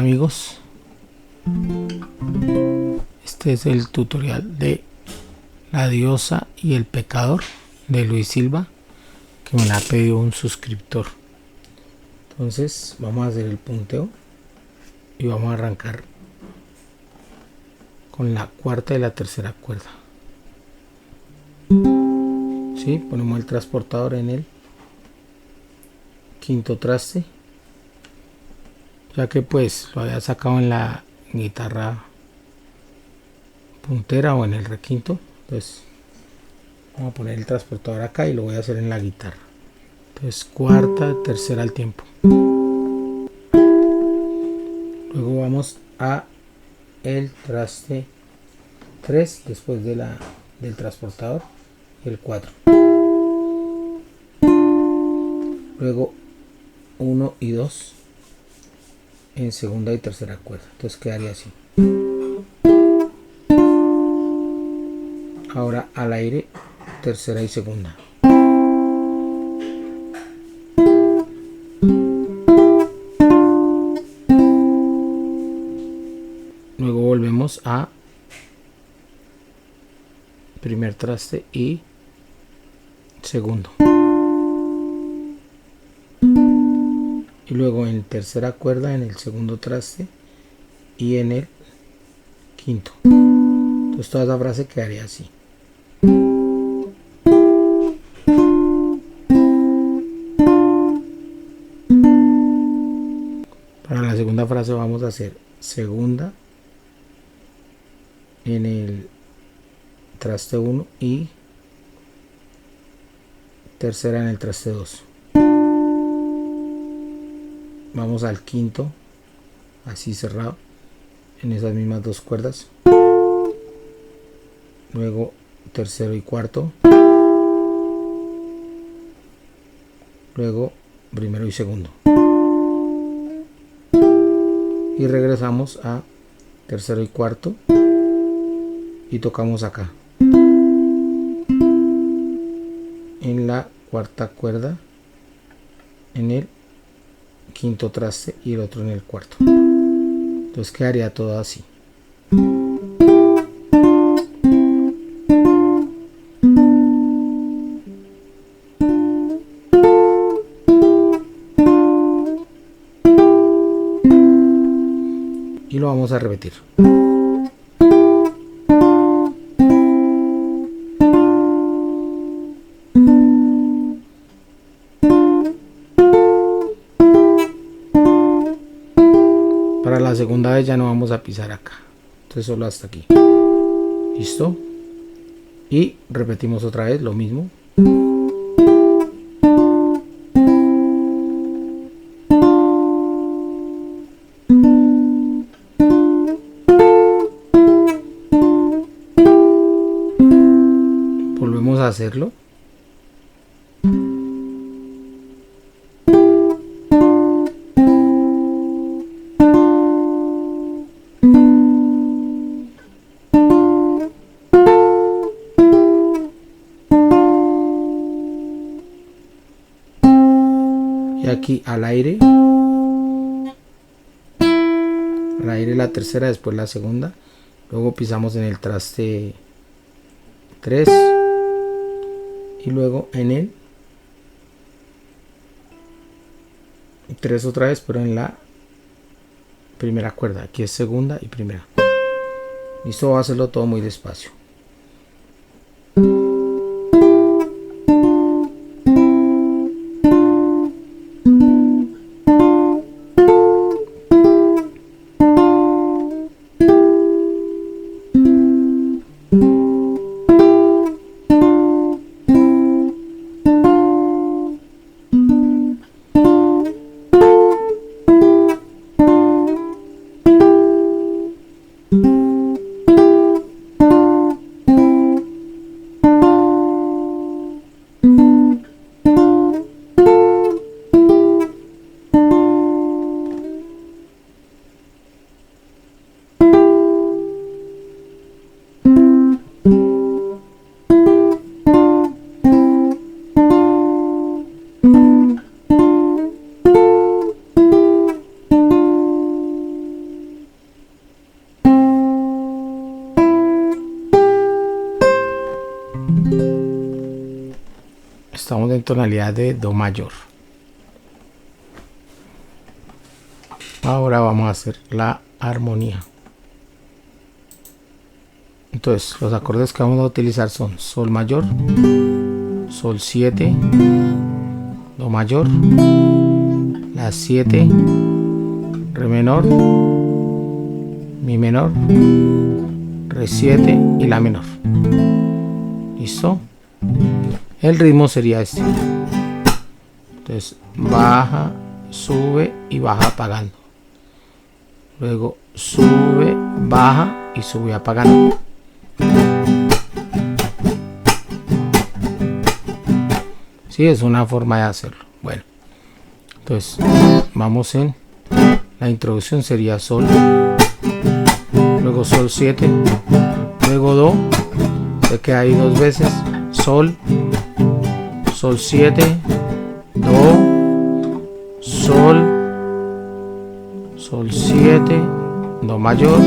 amigos, este es el tutorial de La diosa y el pecador de Luis Silva, que me la ha pedido un suscriptor. Entonces vamos a hacer el punteo y vamos a arrancar con la cuarta y la tercera cuerda. ¿Sí? Ponemos el transportador en el quinto traste, ya que pues lo había sacado en la guitarra puntera o en el requinto. Entonces vamos a poner el transportador acá y lo voy a hacer en la guitarra. Entonces cuarta, tercera al tiempo. Luego vamos a el traste 3 después de del transportador, el 4. Luego 1 y 2 en segunda y tercera cuerda. Entonces quedaría así. Ahora al aire, tercera y segunda. Luego volvemos a primer traste y segundo. Y luego en tercera cuerda en el segundo traste y en el quinto. Entonces toda esa frase quedaría así. Para la segunda frase vamos a hacer segunda en el traste 1 y tercera en el traste 2. Vamos al quinto, así cerrado, en esas mismas dos cuerdas. Luego tercero y cuarto. Luego primero y segundo. Y regresamos a tercero y cuarto y tocamos acá en la cuarta cuerda en el quinto traste y el otro en el cuarto. Entonces quedaría todo así. Y lo vamos a repetir. Para la segunda vez ya no vamos a pisar acá, entonces solo hasta aquí. Listo. Y repetimos otra vez lo mismo. Volvemos a hacerlo. Y aquí al aire la tercera, después la segunda, luego pisamos en el traste 3 y luego en el 3 otra vez, pero en la primera cuerda. Aquí es segunda y primera. Listo, voy a hacerlo todo muy despacio. Estamos en tonalidad de do mayor. Ahora vamos a hacer la armonía. Entonces los acordes que vamos a utilizar son sol mayor, sol 7, do mayor, la 7, re menor, mi menor, re 7 y la menor. ¿Listo? El ritmo sería este. Entonces baja, sube y baja apagando. Luego sube, baja y sube apagando. Sí, es una forma de hacerlo. Bueno, entonces vamos en la introducción, sería sol, luego sol 7, luego do, se queda ahí dos veces, sol, sol 7, do, sol, sol 7, do mayor,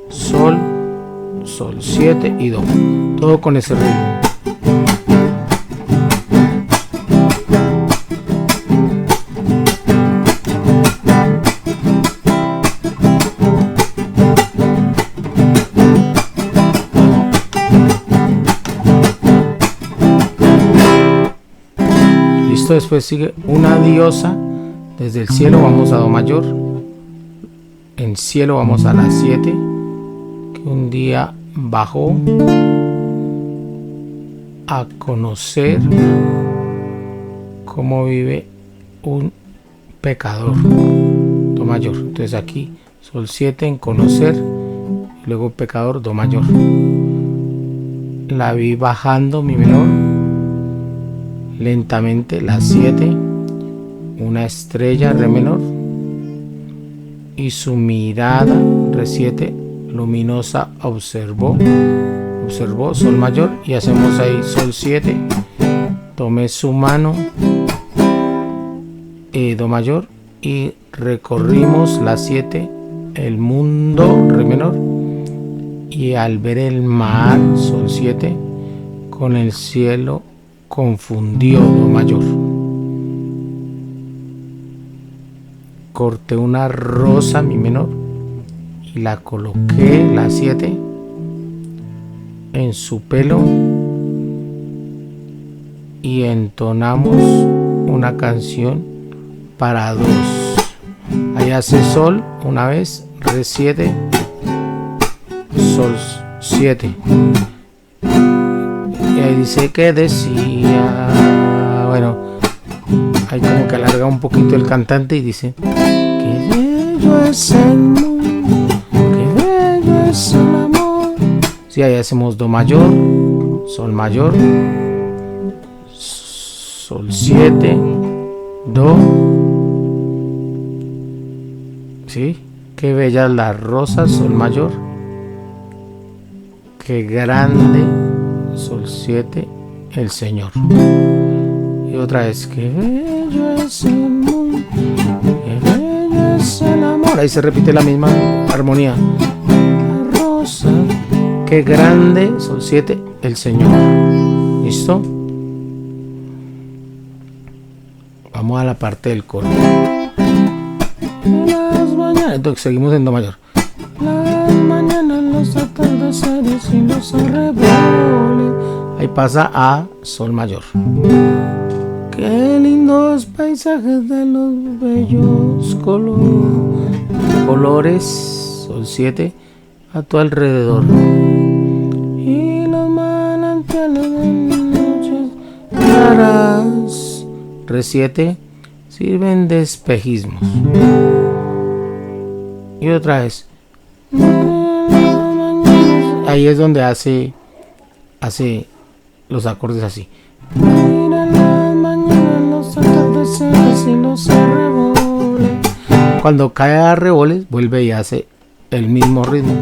sol, sol 7 y do, todo con ese ritmo. Después sigue una diosa. Desde el cielo vamos a do mayor, en cielo vamos a la 7, que un día bajó a conocer cómo vive un pecador, do mayor. Entonces aquí sol 7 en conocer, y luego pecador, do mayor. La vi bajando, mi menor, lentamente, la 7, una estrella, re menor, y su mirada, re 7, luminosa, observó, sol mayor, y hacemos ahí sol 7, tomé su mano, do mayor, y recorrimos la 7, el mundo, re menor, y al ver el mar, sol 7, con el cielo, confundió, do mayor. Corté una rosa, mi menor, y la coloqué, la 7, en su pelo, y entonamos una canción para dos. Ahí hace sol una vez, re 7, sol 7. Y ahí dice que decía, bueno, ahí como que alarga un poquito el cantante y dice, qué bello es el mundo, qué bello es el amor. Sí, ahí hacemos do mayor, sol 7, do. Sí, qué bellas las rosas, sol mayor, qué grande, sol 7, el Señor. Y otra vez, qué bello es el mundo, qué bello es el amor. Ahí se repite la misma armonía. La rosa, qué grande, sol 7, el Señor. ¿Listo? Vamos a la parte del coro. Las mañanas, entonces seguimos en do mayor. Las mañanas, los atardeceres y los arreboles. Ahí pasa a sol mayor. Qué lindos paisajes de los bellos colores, sol 7, a tu alrededor. Y los manantiales de noches claras, re 7, sirven de espejismos. Y otra vez. Ahí es donde hace los acordes así. Mira las mañanas, los atardeceres y los arreboles. Cuando cae a arreboles, vuelve y hace el mismo ritmo.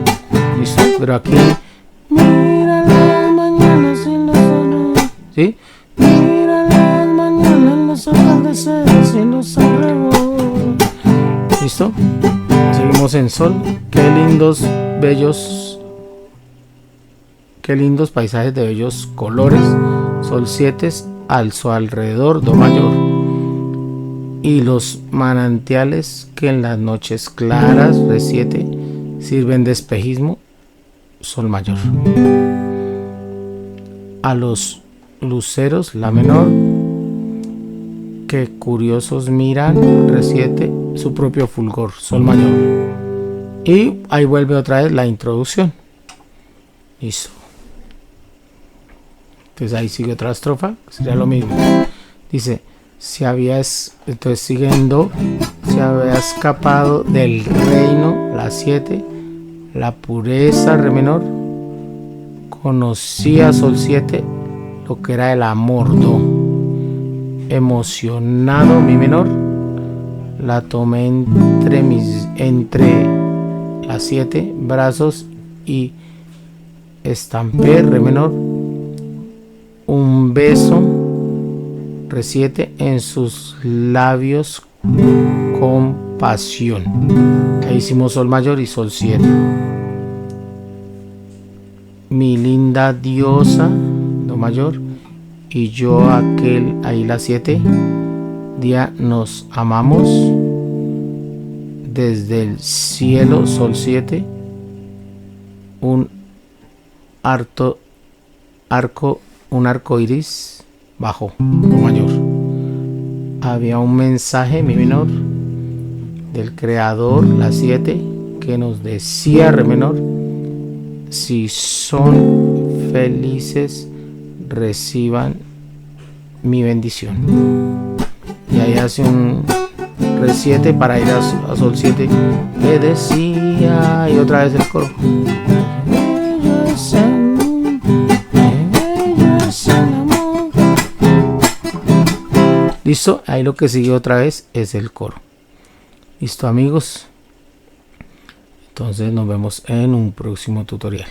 ¿Listo? Pero aquí. Mira las mañanas y los arreboles. ¿Sí? Mira las mañanas, los atardeceres y los arreboles. ¿Listo? Seguimos en sol. Qué lindos, bellos. Qué lindos paisajes de bellos colores. Sol 7, al su alrededor, do mayor, y los manantiales que en las noches claras, re 7, sirven de espejismo, sol mayor. A los luceros, la menor, que curiosos miran, re 7, su propio fulgor, sol mayor. Y ahí vuelve otra vez la introducción. Listo. Entonces ahí sigue otra estrofa, sería lo mismo. Dice, entonces siguiendo, se había escapado del reino, la 7, la pureza, re menor, conocía, sol 7, lo que era el amor, do, emocionado, mi menor, la tomé entre las 7 brazos y estampé, re menor, un beso, re 7, en sus labios con pasión. Ahí hicimos sol mayor y sol 7. Mi linda diosa, do mayor, y yo aquel, ahí la 7, día nos amamos desde el cielo, sol 7, un arco iris bajo, do mayor. Había un mensaje, mi menor, del creador, la 7, que nos decía, re menor, si son felices, reciban mi bendición. Y ahí hace un re 7 para ir a sol 7, que decía, y otra vez el coro. Listo, ahí lo que sigue otra vez es el coro. Listo, amigos. Entonces nos vemos en un próximo tutorial.